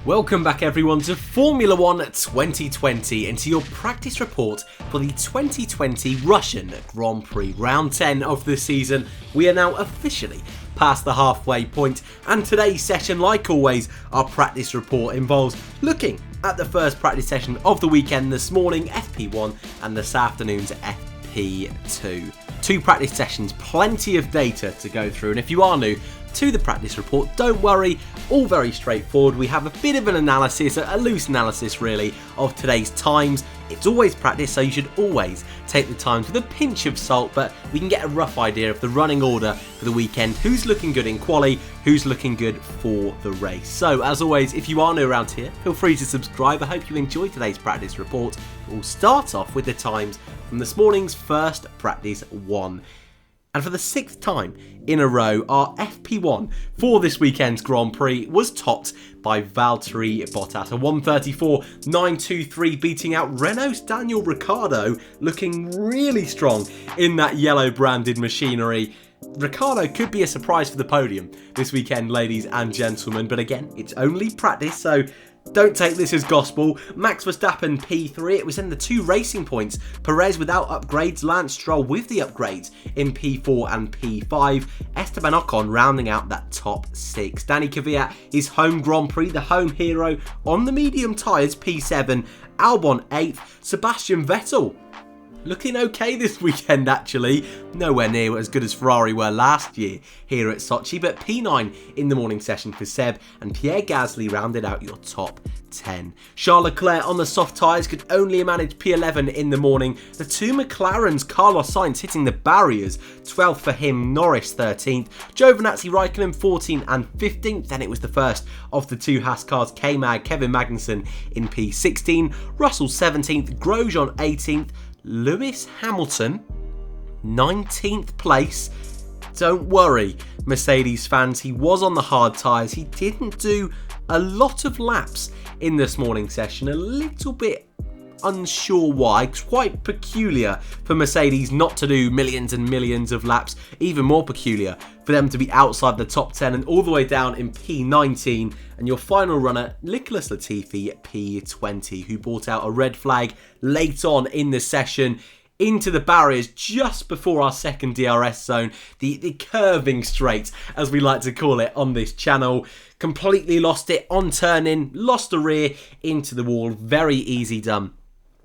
Welcome back everyone to Formula 1 2020 and to your practice report for the 2020 Russian Grand Prix Round 10 of the season. We are now officially past the halfway point, and today's session, like always, our practice report involves looking at the first practice session of the weekend this morning, FP1, and this afternoon's FP2. Two practice sessions, plenty of data to go through, and if you are new to the practice report, don't worry, all very straightforward. We have a bit of an analysis, a loose analysis really, of today's times. It's always practice, so you should always take the times with a pinch of salt, but we can get a rough idea of the running order for the weekend, who's looking good in quali, who's looking good for the race. So as always, if you are new around here, feel free to subscribe. I hope you enjoyed today's practice report. We'll start off with the times from this morning's first practice one. And for the sixth time in a row, our FP1 for this weekend's Grand Prix was topped by Valtteri Bottas. A 1:34.923 beating out Renault's Daniel Ricciardo, looking really strong in that yellow branded machinery. Ricciardo could be a surprise for the podium this weekend, ladies and gentlemen, but again, it's only practice, so don't take this as gospel. Max Verstappen P3, it was in the two racing points. Perez without upgrades, Lance Stroll with the upgrades in P4 and P5. Esteban Ocon rounding out that top six. Danny Kvyat, his home Grand Prix, the home hero on the medium tyres, P7. Albon 8th. Sebastian Vettel looking okay this weekend actually, nowhere near as good as Ferrari were last year here at Sochi, but P9 in the morning session for Seb, and Pierre Gasly rounded out your top 10. Charles Leclerc on the soft tyres could only manage P11 in the morning. The two McLarens, Carlos Sainz hitting the barriers, 12th for him, Norris 13th, Giovinazzi, Raikkonen 14th and 15th, then it was the first of the two Haas cars, K-Mag, Kevin Magnussen in P16, Russell 17th, Grosjean 18th, Lewis Hamilton, 19th place. Don't worry, Mercedes fans, he was on the hard tyres. He didn't do a lot of laps in this morning session. A little bit unsure why. It's quite peculiar for Mercedes not to do millions and millions of laps. Even more peculiar for them to be outside the top 10 and all the way down in P19. And your final runner, Nicholas Latifi, P20, who brought out a red flag late on in the session into the barriers just before our second DRS zone, the curving straight, as we like to call it on this channel. Completely lost it on turn-in, lost the rear into the wall. Very easy done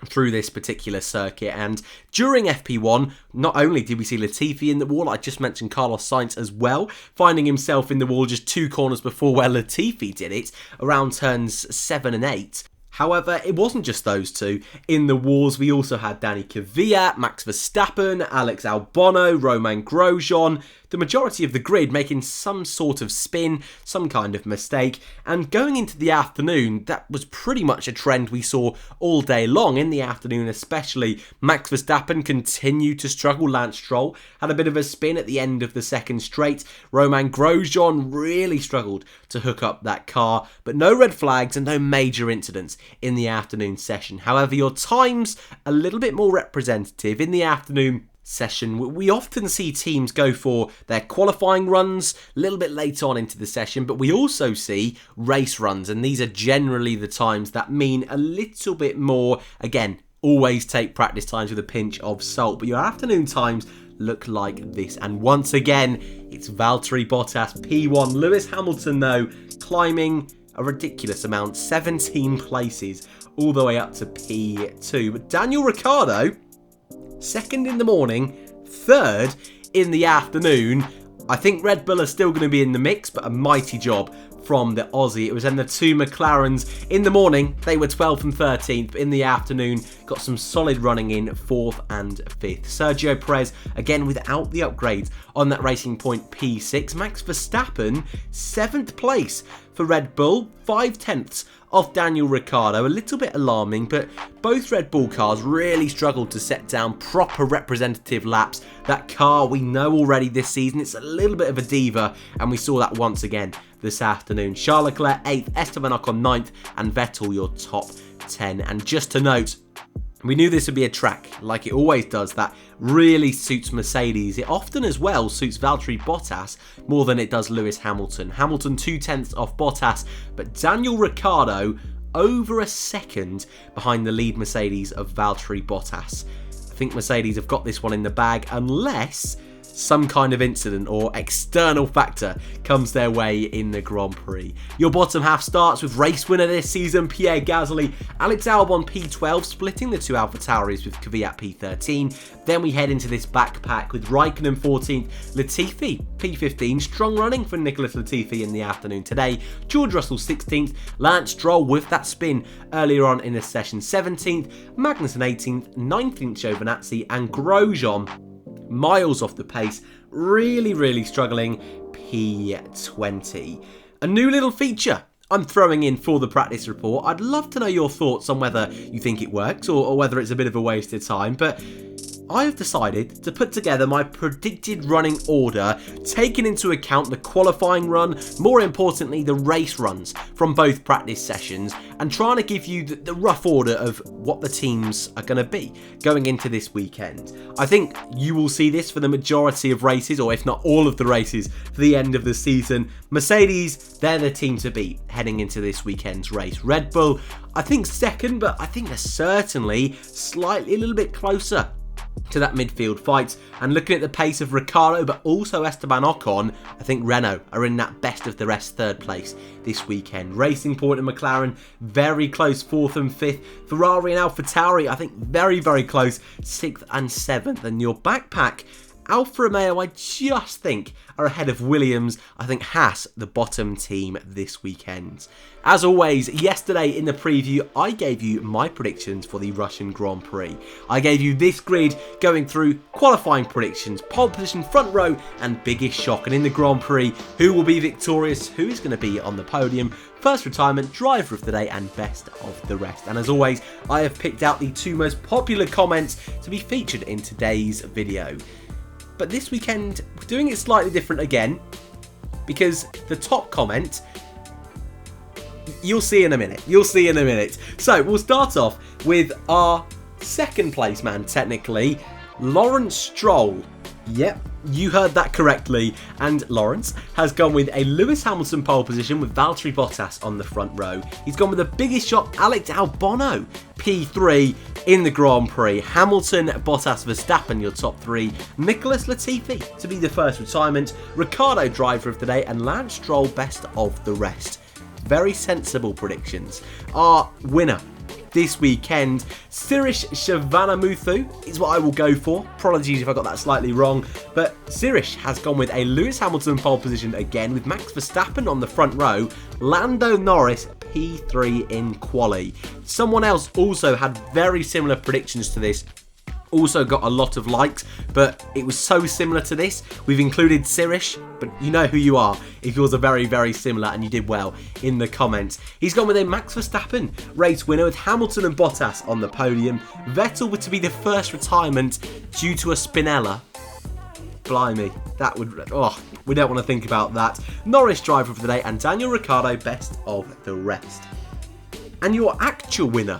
through this particular circuit. And during FP1, not only did we see Latifi in the wall, I just mentioned Carlos Sainz as well, finding himself in the wall just two corners before where Latifi did it, around turns 7 and 8. However, it wasn't just those two. In the walls, we also had Danny Kvyat, Max Verstappen, Alex Albon, Romain Grosjean, the majority of the grid making some sort of spin, some kind of mistake. And going into the afternoon, that was pretty much a trend we saw all day long. In the afternoon especially, Max Verstappen continued to struggle. Lance Stroll had a bit of a spin at the end of the second straight. Romain Grosjean really struggled to hook up that car, but no red flags and no major incidents in the afternoon session. However, your times a little bit more representative. In the afternoon session, we often see teams go for their qualifying runs a little bit late on into the session, but we also see race runs, and these are generally the times that mean a little bit more. Again, always take practice times with a pinch of salt, but your afternoon times look like this. And once again, it's Valtteri Bottas P1. Lewis Hamilton though climbing a ridiculous amount, 17 places all the way up to P2. But Daniel Ricciardo, second in the morning, third in the afternoon. I think Red Bull are still going to be in the mix, but a mighty job from the Aussie. It was then the two McLarens in the morning. They were 12th and 13th, but in the afternoon got some solid running in 4th and 5th. Sergio Perez, again without the upgrades on that Racing Point P6. Max Verstappen, 7th place for Red Bull, 5/10 of Daniel Ricciardo. A little bit alarming, but both Red Bull cars really struggled to set down proper representative laps. That car, we know already this season, it's a little bit of a diva, and we saw that once again this afternoon. Charles Leclerc 8th, Esteban Ocon 9th, and Vettel your top 10. And just to note, We knew this would be a track, like it always does, that really suits Mercedes. It often as well suits Valtteri Bottas more than it does Lewis Hamilton. Hamilton 2/10 off Bottas, but Daniel Ricciardo over a second behind the lead Mercedes of Valtteri Bottas. I think Mercedes have got this one in the bag unless some kind of incident or external factor comes their way in the Grand Prix. Your bottom half starts with race winner this season, Pierre Gasly, Alex Albon P12, splitting the two AlphaTauris with Kvyat P13. Then we head into this backpack with Raikkonen 14th, Latifi P15, strong running for Nicholas Latifi in the afternoon today, George Russell 16th, Lance Stroll with that spin earlier on in the session 17th, Magnussen 18th, 19th Giovinazzi, and Grosjean miles off the pace, really struggling, P20. A new little feature I'm throwing in for the practice report. I'd love to know your thoughts on whether you think it works or whether it's a bit of a waste of time, but I have decided to put together my predicted running order, taking into account the qualifying run, more importantly the race runs from both practice sessions, and trying to give you the rough order of what the teams are going to be going into this weekend. I think you will see this for the majority of races, or if not all of the races for the end of the season. Mercedes, they're the team to beat heading into this weekend's race. Red Bull, I think second, but I think they're certainly slightly a little bit closer to that midfield fight. And looking at the pace of Ricciardo but also Esteban Ocon, I think Renault are in that best of the rest third place this weekend. Racing Point and McLaren very close 4th and 5th. Ferrari and AlphaTauri I think very close 6th and 7th. And your backpack, Alfa Romeo, I just think are ahead of Williams. I think Haas, the bottom team this weekend. As always, yesterday in the preview, I gave you my predictions for the Russian Grand Prix. I gave you this grid going through qualifying predictions, pole position, front row, and biggest shock. And in the Grand Prix, who will be victorious, who is going to be on the podium, first retirement, driver of the day, and best of the rest. And as always, I have picked out the 2 most popular comments to be featured in today's video. But this weekend, we're doing it slightly different again, because the top comment, you'll see in a minute. So we'll start off with our second place man, technically, Lawrence Stroll. Yep, you heard that correctly. And Lawrence has gone with a Lewis Hamilton pole position with Valtteri Bottas on the front row. He's gone with the biggest shot, Alex Albon, P3 in the Grand Prix. Hamilton, Bottas, Verstappen, your top 3. Nicholas Latifi to be the first retirement. Ricciardo, driver of the day. And Lance Stroll, best of the rest. Very sensible predictions. Our winner this weekend, Sirish Shivanamuthu is what I will go for. Apologies if I got that slightly wrong, but Sirish has gone with a Lewis Hamilton pole position again with Max Verstappen on the front row, Lando Norris P3 in quali. Someone else also had very similar predictions to this, also got a lot of likes, but it was so similar to this. We've included Sirish, but you know who you are if yours are very similar, and you did well in the comments. He's gone with a Max Verstappen race winner with Hamilton and Bottas on the podium. Vettel were to be the first retirement due to a Spinella. Blimey, that would... oh, we don't want to think about that. Norris, driver of the day, and Daniel Ricciardo, best of the rest. And your actual winner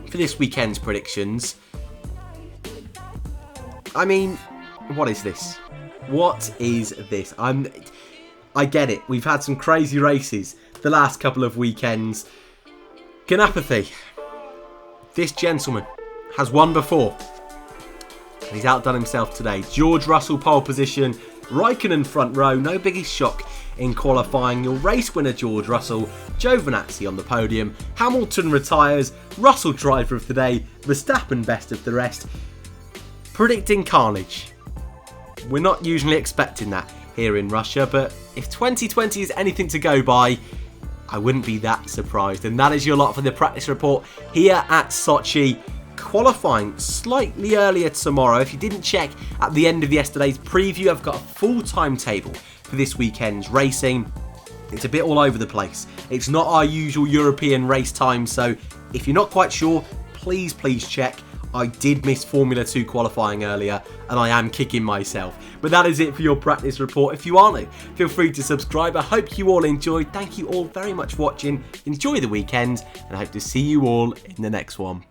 for this weekend's predictions... I mean, what is this? What is this? I get it. We've had some crazy races the last couple of weekends. Ganapathy. This gentleman has won before. And he's outdone himself today. George Russell pole position. Raikkonen front row. No biggest shock in qualifying. Your race winner, George Russell. Giovinazzi on the podium. Hamilton retires. Russell driver of the day. Verstappen best of the rest. Predicting carnage. We're not usually expecting that here in Russia, but if 2020 is anything to go by, I wouldn't be that surprised. And that is your lot for the practice report here at Sochi. Qualifying slightly earlier tomorrow. If you didn't check at the end of yesterday's preview, I've got a full timetable for this weekend's racing. It's a bit all over the place. It's not our usual European race time, so if you're not quite sure, please check. I did miss Formula 2 qualifying earlier, and I am kicking myself. But that is it for your practice report. If you are new, feel free to subscribe. I hope you all enjoyed. Thank you all very much for watching. Enjoy the weekend, and I hope to see you all in the next one.